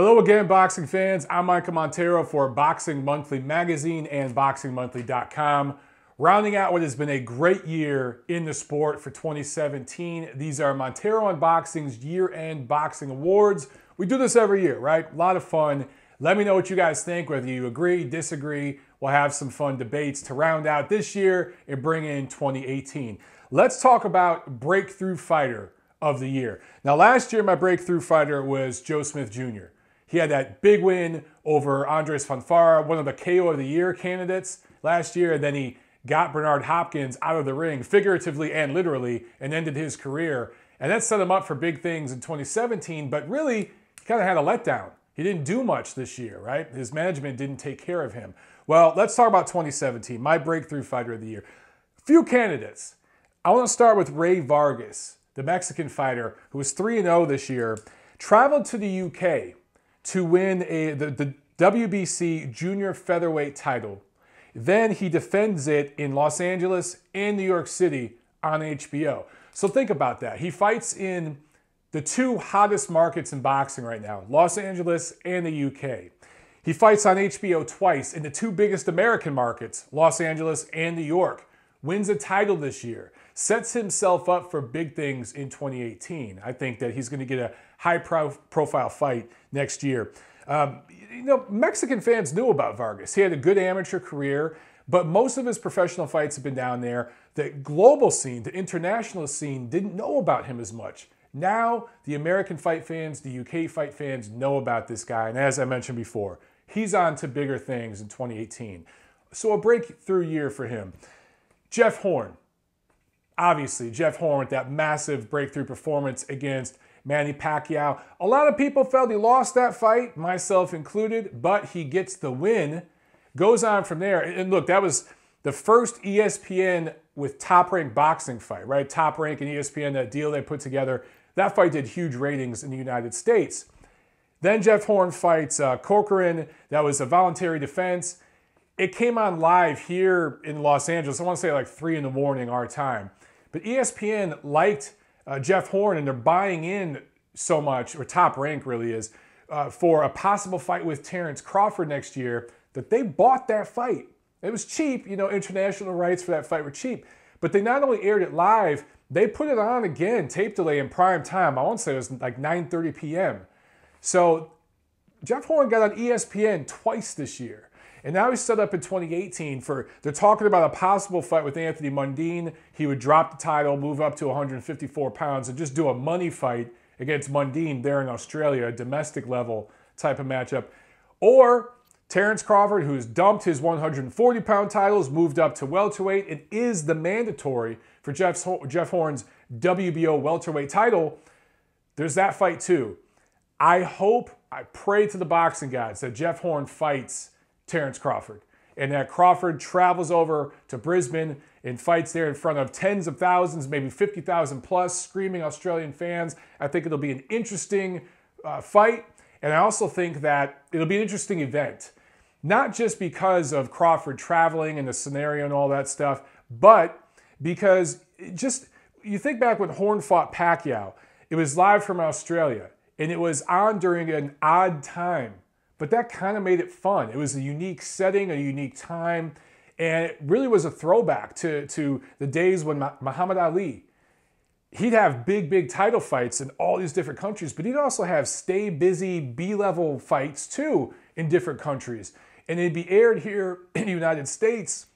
Hello again, boxing fans. I'm Michael Montero for Boxing Monthly Magazine and BoxingMonthly.com. Rounding out what has been a great year in the sport for 2017. These are Montero On Boxing's year-end boxing awards. We do this every year, right? A lot of fun. Let me know what you guys think, whether you agree, disagree. We'll have some fun debates to round out this year and bring in 2018. Let's talk about Breakthrough Fighter of the year. Now, last year, my Breakthrough Fighter was Joe Smith Jr. He had that big win over Andres Fanfara, one of the KO of the year candidates last year, and then he got Bernard Hopkins out of the ring, figuratively and literally, and ended his career. And that set him up for big things in 2017, but really, he kind of had a letdown. He didn't do much this year, right? His management didn't take care of him. Well, let's talk about 2017, my Breakthrough Fighter of the year. A few candidates. I want to start with Rey Vargas, the Mexican fighter who was 3-0 this year, traveled to the UK to win the WBC junior featherweight title. Then he defends it in Los Angeles and New York City on HBO. So think about that. He fights in the two hottest markets in boxing right now, Los Angeles and the UK. He fights on HBO twice in the two biggest American markets, Los Angeles and New York. Wins a title this year. Sets himself up for big things in 2018. I think that he's going to get a high-profile fight next year. Mexican fans knew about Vargas. He had a good amateur career, but most of his professional fights have been down there. The global scene, the international scene, didn't know about him as much. Now, the American fight fans, the UK fight fans know about this guy, and as I mentioned before, he's on to bigger things in 2018. So a breakthrough year for him. Jeff Horn. Obviously, Jeff Horn with that massive breakthrough performance against Manny Pacquiao. A lot of people felt he lost that fight, myself included, but he gets the win. Goes on from there. And look, that was the first ESPN with Top Rank boxing fight, right? Top Rank and ESPN, that deal they put together. That fight did huge ratings in the United States. Then Jeff Horn fights Corcoran. That was a voluntary defense. It came on live here in Los Angeles. I want to say like 3 in the morning our time. But ESPN liked Jeff Horn, and they're buying in so much, or Top Rank really is, for a possible fight with Terrence Crawford next year, that they bought that fight. It was cheap, international rights for that fight were cheap. But they not only aired it live, they put it on again, tape delay in prime time. I want to say it was like 9:30 p.m. So Jeff Horn got on ESPN twice this year. And now he's set up in 2018 they're talking about a possible fight with Anthony Mundine. He would drop the title, move up to 154 pounds, and just do a money fight against Mundine there in Australia, a domestic level type of matchup. Or Terrence Crawford, who's dumped his 140-pound titles, moved up to welterweight, and is the mandatory for Jeff Horn's WBO welterweight title. There's that fight too. I pray to the boxing gods that Jeff Horn fights Terrence Crawford, and that Crawford travels over to Brisbane and fights there in front of tens of thousands, maybe 50,000 plus screaming Australian fans. I think it'll be an interesting fight, and I also think that it'll be an interesting event, not just because of Crawford traveling and the scenario and all that stuff, but because you think back when Horn fought Pacquiao, it was live from Australia, and it was on during an odd time. But that kind of made it fun. It was a unique setting, a unique time, and it really was a throwback to the days when Muhammad Ali, he'd have big title fights in all these different countries, but he'd also have stay busy B-level fights too in different countries. And they'd be aired here in the United States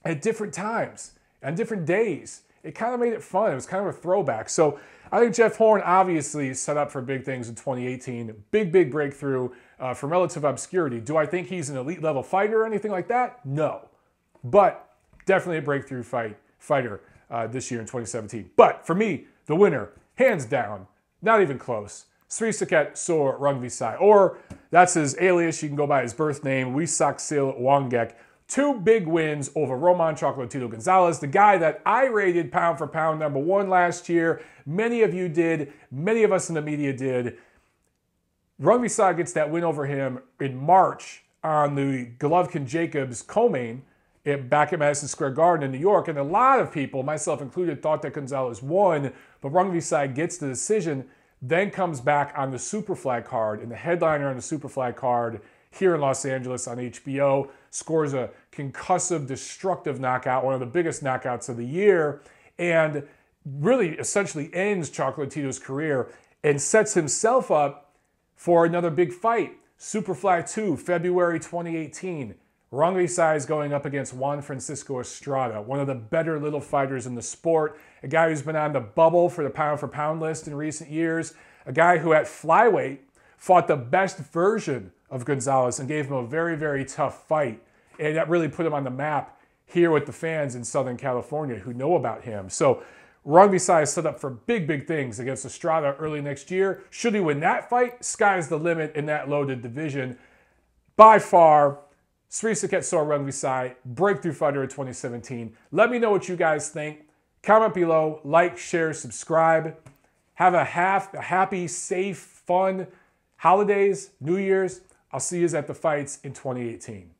at different times, on different days. It kind of made it fun. It was kind of a throwback. So I think Jeff Horn obviously set up for big things in 2018. Big breakthrough from relative obscurity. Do I think he's an elite level fighter or anything like that? No. But definitely a breakthrough fighter this year in 2017. But for me, the winner, hands down, not even close, Srisaket Sor Rungvisai. Or that's his alias. You can go by his birth name, Wisaksil Wangek. 2 big wins over Roman Chocolatito Gonzalez, the guy that I rated pound for pound #1 last year. Many of you did. Many of us in the media did. Rungvisai gets that win over him in March on the Golovkin-Jacobs co-main back at Madison Square Garden in New York. And a lot of people, myself included, thought that Gonzalez won, but Rungvisai gets the decision. then comes back on the Superfly card, and the headliner on the Superfly card here in Los Angeles on HBO, scores a concussive, destructive knockout, one of the biggest knockouts of the year, and really essentially ends Chocolatito's career and sets himself up for another big fight. Superfly 2, February 2018. Rungvisai is going up against Juan Francisco Estrada, one of the better little fighters in the sport, a guy who's been on the bubble for the pound-for-pound list in recent years, a guy who at flyweight fought the best version of Gonzalez and gave him a very, very tough fight. And that really put him on the map here with the fans in Southern California who know about him. So Rungvisai is set up for big, big things against Estrada early next year. Should he win that fight, sky's the limit in that loaded division. By far, Sri Saketsoa Rungvisai, breakthrough fighter of 2017. Let me know what you guys think. Comment below, like, share, subscribe. Have a happy, safe, fun holidays, New Year's. I'll see you at the fights in 2018.